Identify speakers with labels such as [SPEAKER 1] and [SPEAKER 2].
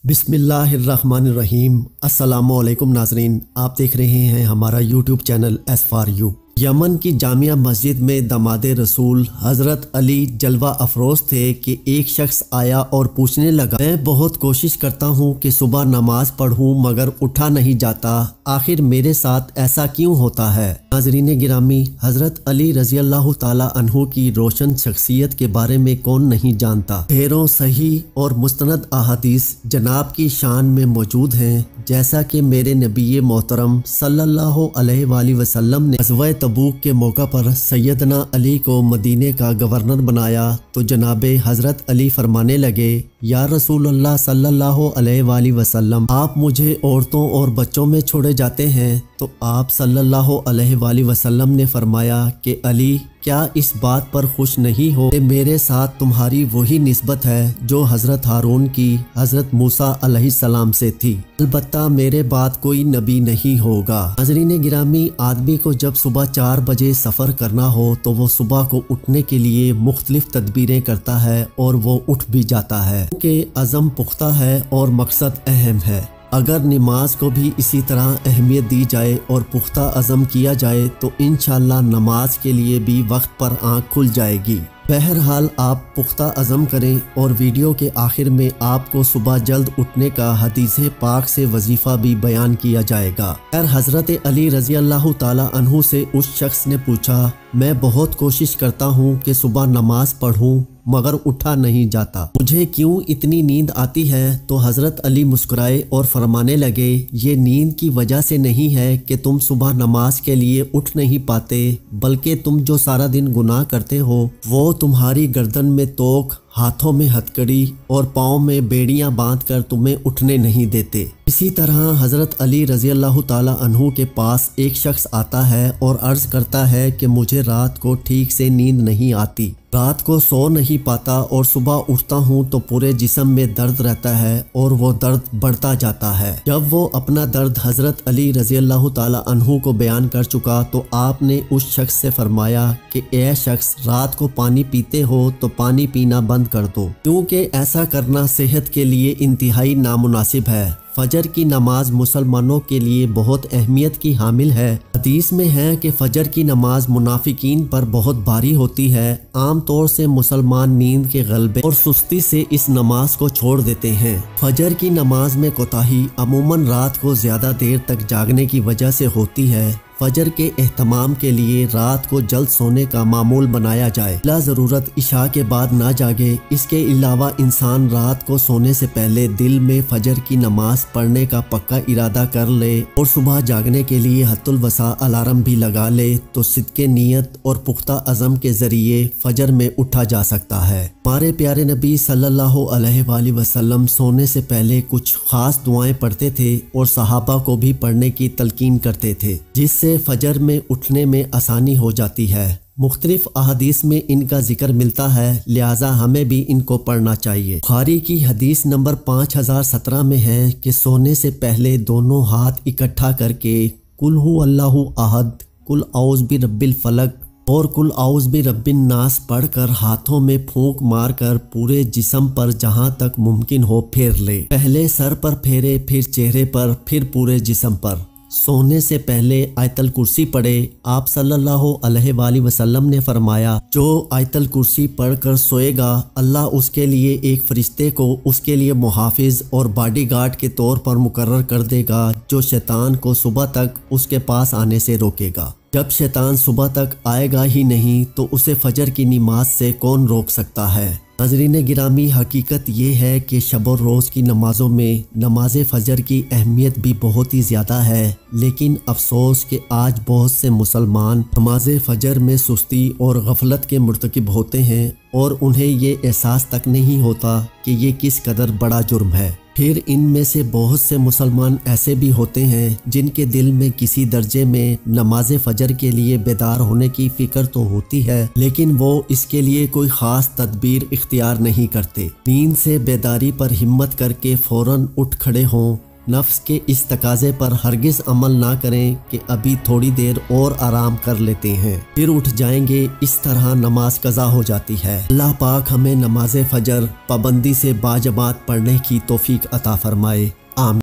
[SPEAKER 1] बिस्मिल्लाहिर्रहमानिर्रहीम। अस्सलामुअलैकुम नाज़रीन, आप देख रहे हैं हमारा YouTube channel S for you. Yemen की जामिया मस्जिद में दमादे रसूल हज़रत अली जलवा अफरोज थे कि एक शख्स आया और पूछने लगा, मैं बहुत कोशिश करता हूँ कि सुबह नमाज पढ़ूँ मगर उठा नहीं जाता, आखिर मेरे साथ ऐसा क्यों होता है। नाज़रीन गिरामी, हज़रत अली रज़ी अल्लाह ताला अन्हु की रोशन शख्सियत के बारे में कौन नहीं जानता। ढेरों सही और मुस्तनद अहादीस जनाब की शान में मौजूद हैं, जैसा कि मेरे नबी मोहतरम सल्लल्लाहु अलैहि वसल्लम ने ग़ज़वा तबूक के मौका पर सैयदना अली को मदीने का गवर्नर बनाया तो जनाबे हज़रत अली फरमाने लगे, या रसूल अल्लाह सल्लल्लाहु अलैहि वसल्लम, आप मुझे औरतों और बच्चों में छोड़े जाते हैं। तो आप सल्लल्लाहु अलैहि वसल्लम ने फरमाया कि अली, क्या इस बात पर खुश नहीं हो कि मेरे साथ तुम्हारी वही निस्बत है जो हज़रत हारून की हज़रत मूसा अलैहिस्सलाम से थी, अलबत्ता मेरे बाद कोई नबी नहीं होगा। नाज़रीन गिरामी, आदमी को जब सुबह 4 बजे सफ़र करना हो तो वो सुबह को उठने के लिए मुख्तलिफ तदबीरें करता है और वो उठ भी जाता है, क्योंकि अज़म पुख्ता है और मकसद अहम है। अगर नमाज को भी इसी तरह अहमियत दी जाए और पुख्ता अज़म किया जाए तो इंशाअल्लाह नमाज के लिए भी वक्त पर आँख खुल जाएगी। बहरहाल आप पुख्ता अज़म करें और वीडियो के आखिर में आपको सुबह जल्द उठने का हदीस पाक से वजीफ़ा भी बयान किया जाएगा। खैर, हज़रत अली रज़ी अल्लाह ताला अन्हु से उस शख्स ने पूछा, मैं बहुत कोशिश करता हूँ कि सुबह नमाज पढ़ूँ मगर उठा नहीं जाता, मुझे क्यों इतनी नींद आती है। तो हज़रत अली मुस्कुराए और फरमाने लगे, ये नींद की वजह से नहीं है कि तुम सुबह नमाज के लिए उठ नहीं पाते, बल्कि तुम जो सारा दिन गुनाह करते हो वो तुम्हारी गर्दन में तोक, हाथों में हथकड़ी और पाँव में बेड़ियां बांधकर तुम्हें उठने नहीं देते। इसी तरह हज़रत अली रज़ी अल्लाह ताला अन्हु के पास एक शख्स आता है और अर्ज़ करता है कि मुझे रात को ठीक से नींद नहीं आती, रात को सो नहीं पाता और सुबह उठता हूँ तो पूरे जिस्म में दर्द रहता है और वो दर्द बढ़ता जाता है। जब वो अपना दर्द हज़रत अली रज़ी अल्लाह ताला अन्हु को बयान कर चुका तो आपने उस शख्स से फरमाया कि ए शख्स, रात को पानी पीते हो तो पानी पीना बंद कर दो, क्योंकि ऐसा करना सेहत के लिए इंतहाई नामुनासिब है। फजर की नमाज मुसलमानों के लिए बहुत अहमियत की हामिल है। हदीस में है कि फजर की नमाज मुनाफिकीन पर बहुत भारी होती है। आम तौर से मुसलमान नींद के गलबे और सुस्ती से इस नमाज को छोड़ देते हैं। फजर की नमाज में कोताही अमूमन रात को ज्यादा देर तक जागने की वजह से होती है। फजर के एहतमाम के लिए रात को जल्द सोने का मामूल बनाया जाए, ला ज़रूरत इशा के बाद ना जागे। इसके अलावा इंसान रात को सोने से पहले दिल में फजर की नमाज पढ़ने का पक्का इरादा कर ले और सुबह जागने के लिए हत्तुल वसा अलार्म भी लगा ले तो सिद्के नीयत और पुख्ता अज़म के ज़रिए फजर में उठा जा सकता है। हमारे प्यारे नबी सल्लल्लाहु अलैहि वसल्लम सोने से पहले कुछ खास दुआएं पढ़ते थे और सहाबा को भी पढ़ने की तलकीन करते थे, जिससे फजर में उठने में आसानी हो जाती है। मुख्तलिफ अहादीस में इनका जिक्र मिलता है, लिहाजा हमें भी इनको पढ़ना चाहिए। बुखारी की हदीस नंबर 5017 में है कि सोने से पहले दोनों हाथ इकट्ठा करके कुल हु अल्लाहु अहद, कुल औज़ बि रब्बिल फलक और कुल औज़ बि रब्बिन नास पढ़कर हाथों में फूंक मारकर पूरे जिस्म पर जहां तक मुमकिन हो फेर ले। पहले सर पर फेरे, फिर चेहरे पर, फिर पूरे जिस्म पर। सोने से पहले आयतल कुर्सी पढ़े। आप सल्लल्लाहु अलैहि वसल्लम ने फरमाया, जो आयतल कुर्सी पढ़कर सोएगा अल्लाह उसके लिए एक फरिश्ते को उसके लिए मुहाफिज और बॉडीगार्ड के तौर पर मुकर्रर कर देगा, जो शैतान को सुबह तक उसके पास आने से रोकेगा। जब शैतान सुबह तक आएगा ही नहीं तो उसे फजर की नमाज से कौन रोक सकता है। नाज़रीन गिरामी, हकीकत ये है कि शब और रोज़ की नमाज़ों में नमाज फ़जर की अहमियत भी बहुत ही ज़्यादा है, लेकिन अफसोस कि आज बहुत से मुसलमान नमाज फ़जर में सुस्ती और गफलत के मुर्तकिब होते हैं और उन्हें ये एहसास तक नहीं होता कि ये किस कदर बड़ा जुर्म है। फिर इनमें से बहुत से मुसलमान ऐसे भी होते हैं जिनके दिल में किसी दर्जे में नमाज फजर के लिए बेदार होने की फिक्र तो होती है, लेकिन वो इसके लिए कोई खास तदबीर इख्तियार नहीं करते। नींद से बेदारी पर हिम्मत करके फौरन उठ खड़े हों नफ्स के इस तकाजे पर हरगिज़ अमल ना करें कि अभी थोड़ी देर और आराम कर लेते हैं फिर उठ जाएंगे, इस तरह नमाज कज़ा हो जाती है। अल्लाह पाक हमें नमाज फजर पाबंदी से बाजमात पढ़ने की तौफीक अता फरमाए। आमीन।